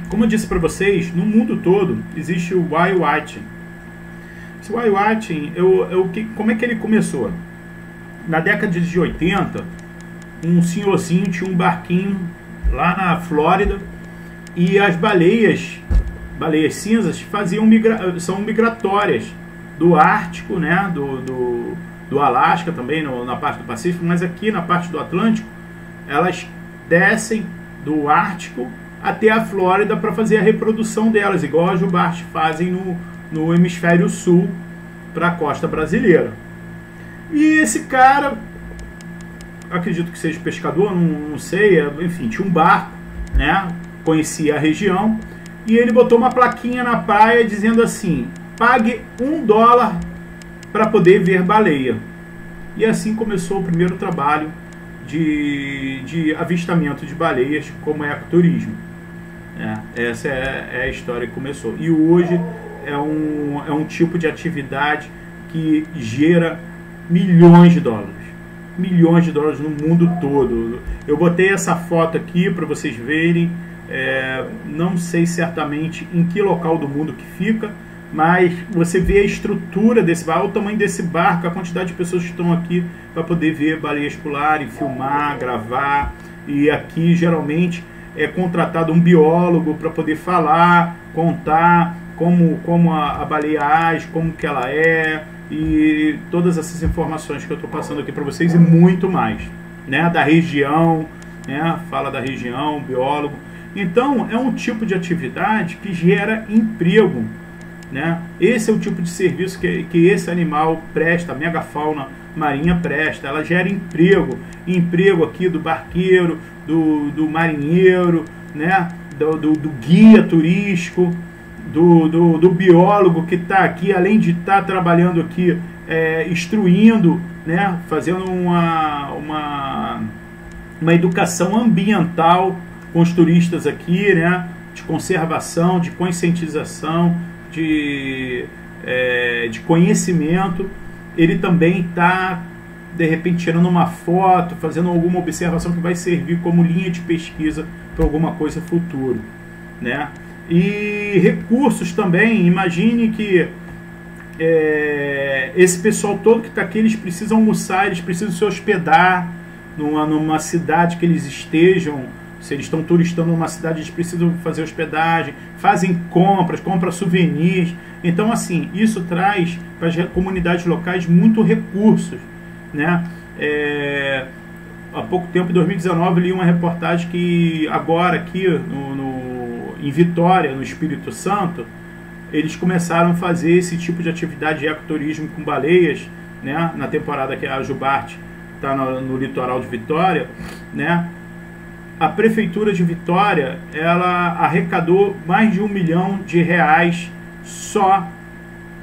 Como eu disse para vocês, no mundo todo existe o whale watching. Esse whale watching, como é que ele começou? Na década de 80, um senhorzinho tinha um barquinho lá na Flórida e as baleias cinzas são migratórias do Ártico, né, do Alasca também, na parte do Pacífico, mas aqui na parte do Atlântico, elas descem do Ártico até a Flórida para fazer a reprodução delas, igual as jubartes fazem no hemisfério sul para a costa brasileira. E esse cara, acredito que seja pescador, não sei, enfim, tinha um barco, né, conhecia a região, e ele botou uma plaquinha na praia dizendo assim: pague $1 para poder ver baleia. E assim começou o primeiro trabalho de avistamento de baleias como ecoturismo. Essa é a história que começou. E hoje é um tipo de atividade que gera milhões de dólares no mundo todo. Eu botei essa foto aqui para vocês verem. Não sei certamente em que local do mundo que fica, mas você vê a estrutura desse barco, o tamanho desse barco, a quantidade de pessoas que estão aqui para poder ver baleias pularem, filmar, gravar. E aqui geralmente é contratado um biólogo para poder falar, contar como a baleia age, como que ela é, e todas essas informações que eu estou passando aqui para vocês e muito mais, né, da região, né, fala da região, biólogo. Então é um tipo de atividade que gera emprego, né? Esse é o tipo de serviço que esse animal presta, a megafauna marinha presta. Ela gera emprego aqui do barqueiro, do marinheiro, né, do guia turístico, do biólogo que está aqui, além de estar trabalhando aqui, instruindo, né, fazendo uma educação ambiental com os turistas aqui, né, de conservação, de conscientização, de conhecimento. Ele também está de repente tirando uma foto, fazendo alguma observação que vai servir como linha de pesquisa para alguma coisa futuro, né? E recursos também, imagine que esse pessoal todo que está aqui, eles precisam almoçar, eles precisam se hospedar numa cidade que eles estejam. Se eles estão turistando numa cidade, eles precisam fazer hospedagem, fazem compram souvenirs. Então, assim, isso traz para as comunidades locais muito recursos, né? Há pouco tempo, em 2019, eu li uma reportagem que agora aqui em Vitória, no Espírito Santo, eles começaram a fazer esse tipo de atividade de ecoturismo com baleias, né? Na temporada que a Jubarte está no litoral de Vitória, né? A Prefeitura de Vitória, ela arrecadou mais de R$1 milhão só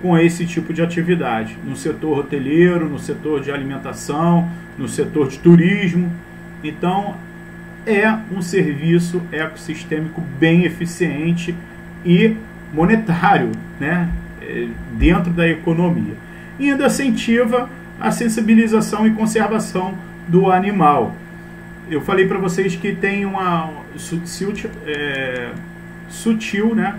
com esse tipo de atividade, no setor hoteleiro, no setor de alimentação, no setor de turismo. Então, é um serviço ecossistêmico bem eficiente e monetário, né? Dentro da economia. E ainda incentiva a sensibilização e conservação do animal. Eu falei para vocês que tem uma sutil, né,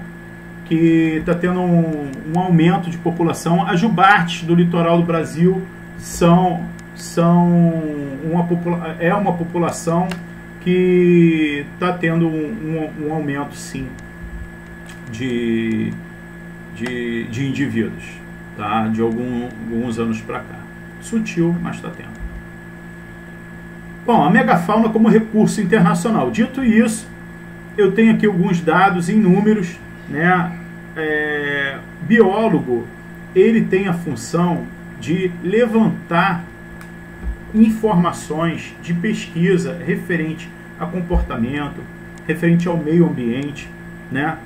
que está tendo um aumento de população. As jubartes do litoral do Brasil é uma população que está tendo um aumento, sim, de indivíduos, tá? De alguns anos para cá. Sutil, mas está tendo. Bom, a megafauna como recurso internacional. Dito isso, eu tenho aqui alguns dados em números, né? Biólogo, ele tem a função de levantar informações de pesquisa referente a comportamento, referente ao meio ambiente, né?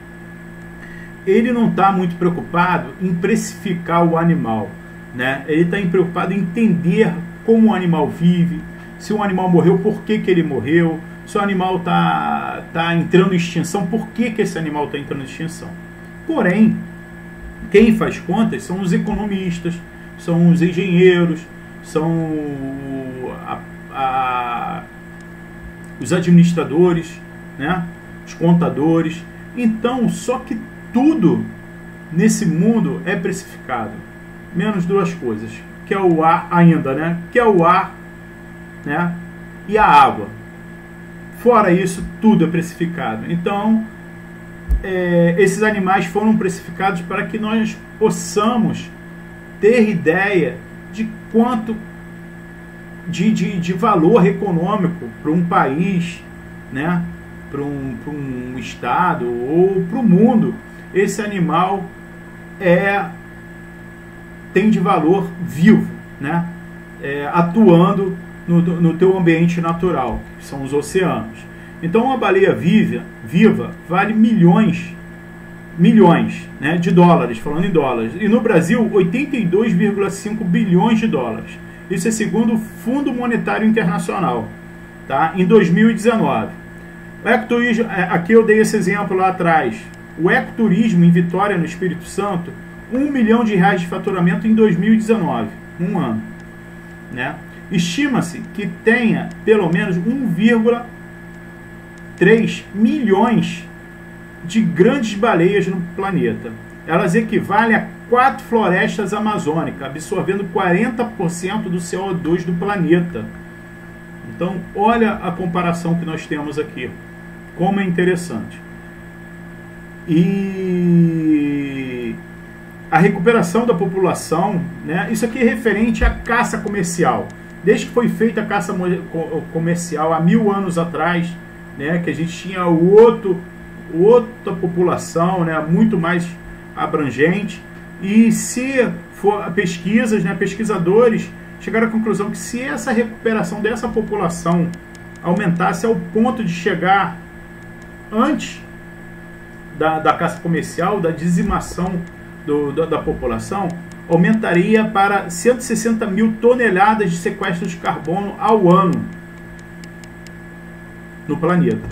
Ele não está muito preocupado em precificar o animal, né? Ele está preocupado em entender como o animal vive, se um animal morreu, por que ele morreu, se o animal está entrando em extinção, por que esse animal está entrando em extinção. Porém, quem faz contas são os economistas, são os engenheiros, são os administradores, né? Os contadores. Então, só que tudo nesse mundo é precificado, menos duas coisas, que é o ar ainda, né? Que é o ar, né? E a água. Fora isso, tudo é precificado. Então, esses animais foram precificados para que nós possamos ter ideia de quanto de valor econômico para um país, né? Para um estado ou para o mundo, esse animal tem de valor vivo, né? Atuando no teu ambiente natural, que são os oceanos. Então, uma baleia viva vale milhões, né, de dólares, falando em dólares. E no Brasil, 82,5 bilhões de dólares. Isso é segundo o Fundo Monetário Internacional, tá? Em 2019. O ecoturismo, aqui eu dei esse exemplo lá atrás. O ecoturismo em Vitória, no Espírito Santo, R$1 milhão de faturamento em 2019, um ano, né? Estima-se que tenha pelo menos 1,3 milhões de grandes baleias no planeta. Elas equivalem a 4 florestas amazônicas, absorvendo 40% do CO2 do planeta. Então, olha a comparação que nós temos aqui. Como é interessante. E a recuperação da população, né? Isso aqui é referente à caça comercial. Desde que foi feita a caça comercial há 1000 anos atrás, né, que a gente tinha outra população, né, muito mais abrangente. E se for pesquisas, né, pesquisadores chegaram à conclusão que se essa recuperação dessa população aumentasse ao ponto de chegar antes da caça comercial, da dizimação da população, aumentaria para 160 mil toneladas de sequestro de carbono ao ano no planeta.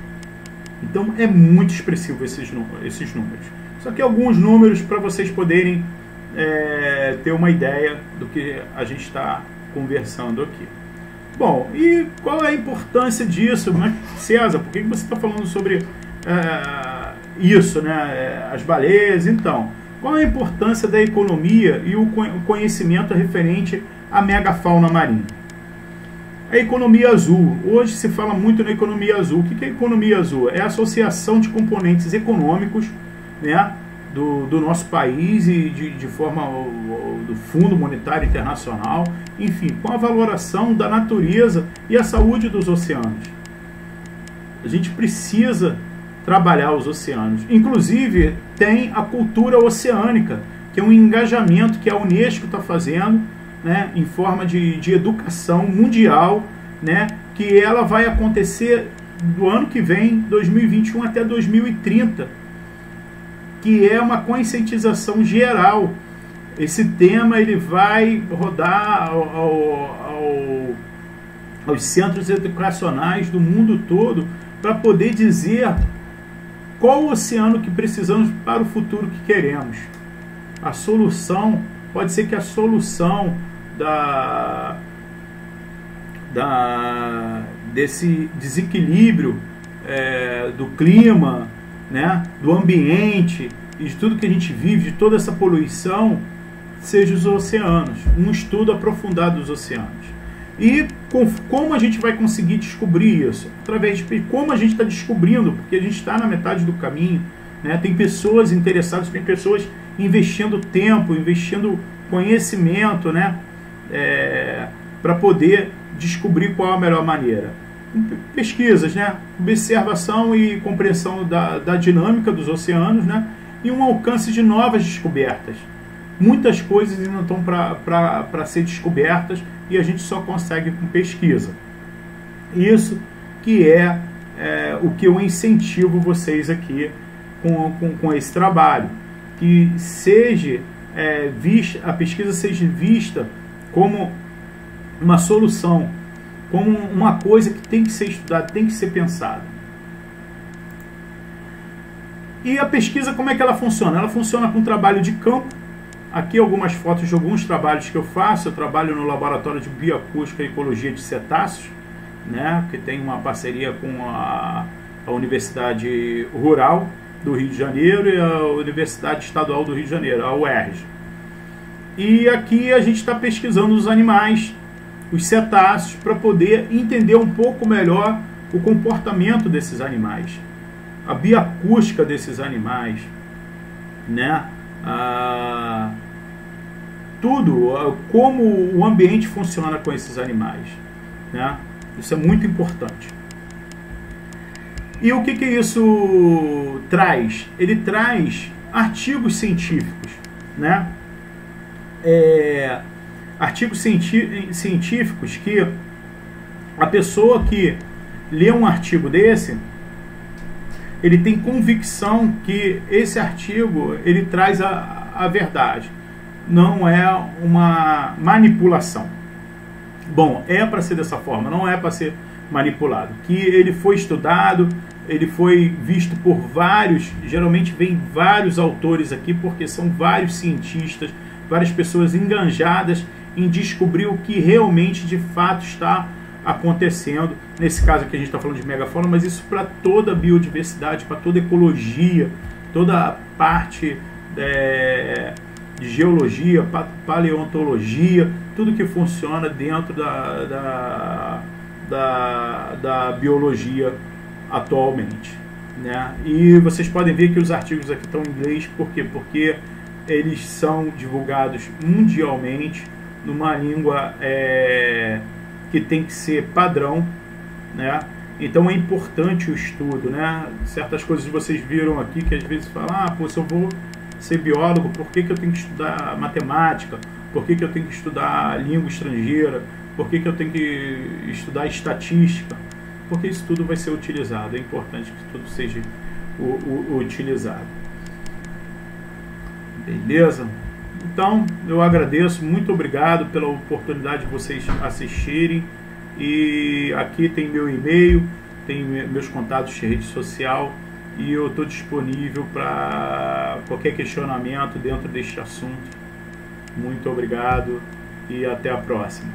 Então é muito expressivo esses números. Só que alguns números para vocês poderem ter uma ideia do que a gente está conversando aqui. Bom, e qual é a importância disso? Mas, César, por que você está falando sobre isso, né? As baleias? Então, qual é a importância da economia e o conhecimento referente à megafauna marinha? A economia azul. Hoje se fala muito na economia azul. O que é a economia azul? É a associação de componentes econômicos, né, do nosso país e de forma do Fundo Monetário Internacional, enfim, com a valoração da natureza e a saúde dos oceanos. A gente precisa trabalhar os oceanos. Inclusive, tem a cultura oceânica, que é um engajamento que a Unesco está fazendo, né, em forma de educação mundial, né, que ela vai acontecer do ano que vem, 2021 até 2030, que é uma conscientização geral. Esse tema ele vai rodar aos centros educacionais do mundo todo para poder dizer qual o oceano que precisamos para o futuro que queremos. A solução, pode ser que a solução desse desequilíbrio do clima, né, do ambiente e de tudo que a gente vive, de toda essa poluição, seja os oceanos. Um estudo aprofundado dos oceanos. E como a gente vai conseguir descobrir isso? Através de como a gente está descobrindo, porque a gente está na metade do caminho, né? Tem pessoas interessadas, tem pessoas investindo tempo, investindo conhecimento, né? Para poder descobrir qual a melhor maneira. Pesquisas, né? Observação e compreensão da dinâmica dos oceanos, né? E um alcance de novas descobertas. Muitas coisas ainda estão para ser descobertas e a gente só consegue com pesquisa. Isso que é o que eu incentivo vocês aqui com esse trabalho. Que seja a pesquisa seja vista como uma solução, como uma coisa que tem que ser estudada, tem que ser pensada. E a pesquisa, como é que ela funciona? Ela funciona com trabalho de campo. Aqui algumas fotos de alguns trabalhos que eu faço. Eu trabalho no Laboratório de Bioacústica e Ecologia de Cetáceos, né, que tem uma parceria com a Universidade Rural do Rio de Janeiro e a Universidade Estadual do Rio de Janeiro, a UERJ. E aqui a gente está pesquisando os animais, os cetáceos, para poder entender um pouco melhor o comportamento desses animais, a bioacústica desses animais, né? Tudo, como o ambiente funciona com esses animais, né? Isso é muito importante. E o que isso traz? Ele traz artigos científicos, né? Artigos científicos que a pessoa que lê um artigo desse, ele tem convicção que esse artigo ele traz a verdade, não é uma manipulação. Bom, é para ser dessa forma, não é para ser manipulado, que ele foi estudado, ele foi visto por vários, geralmente vem vários autores aqui, porque são vários cientistas, várias pessoas engajadas em descobrir o que realmente de fato está acontecendo. Nesse caso aqui a gente está falando de megafauna, mas isso para toda a biodiversidade, para toda a ecologia, toda a parte de geologia, paleontologia, tudo que funciona dentro da biologia atualmente, né? E vocês podem ver que os artigos aqui estão em inglês, por quê? Porque eles são divulgados mundialmente numa língua que tem que ser padrão, né? Então é importante o estudo, né? Certas coisas vocês viram aqui que às vezes falam, pô, se eu vou ser biólogo, por que eu tenho que estudar matemática? Por que eu tenho que estudar língua estrangeira? Por que eu tenho que estudar estatística? Porque isso tudo vai ser utilizado, é importante que tudo seja utilizado. Beleza? Então, eu agradeço, muito obrigado pela oportunidade de vocês assistirem. E aqui tem meu e-mail, tem meus contatos de rede social e eu estou disponível para qualquer questionamento dentro deste assunto. Muito obrigado e até a próxima.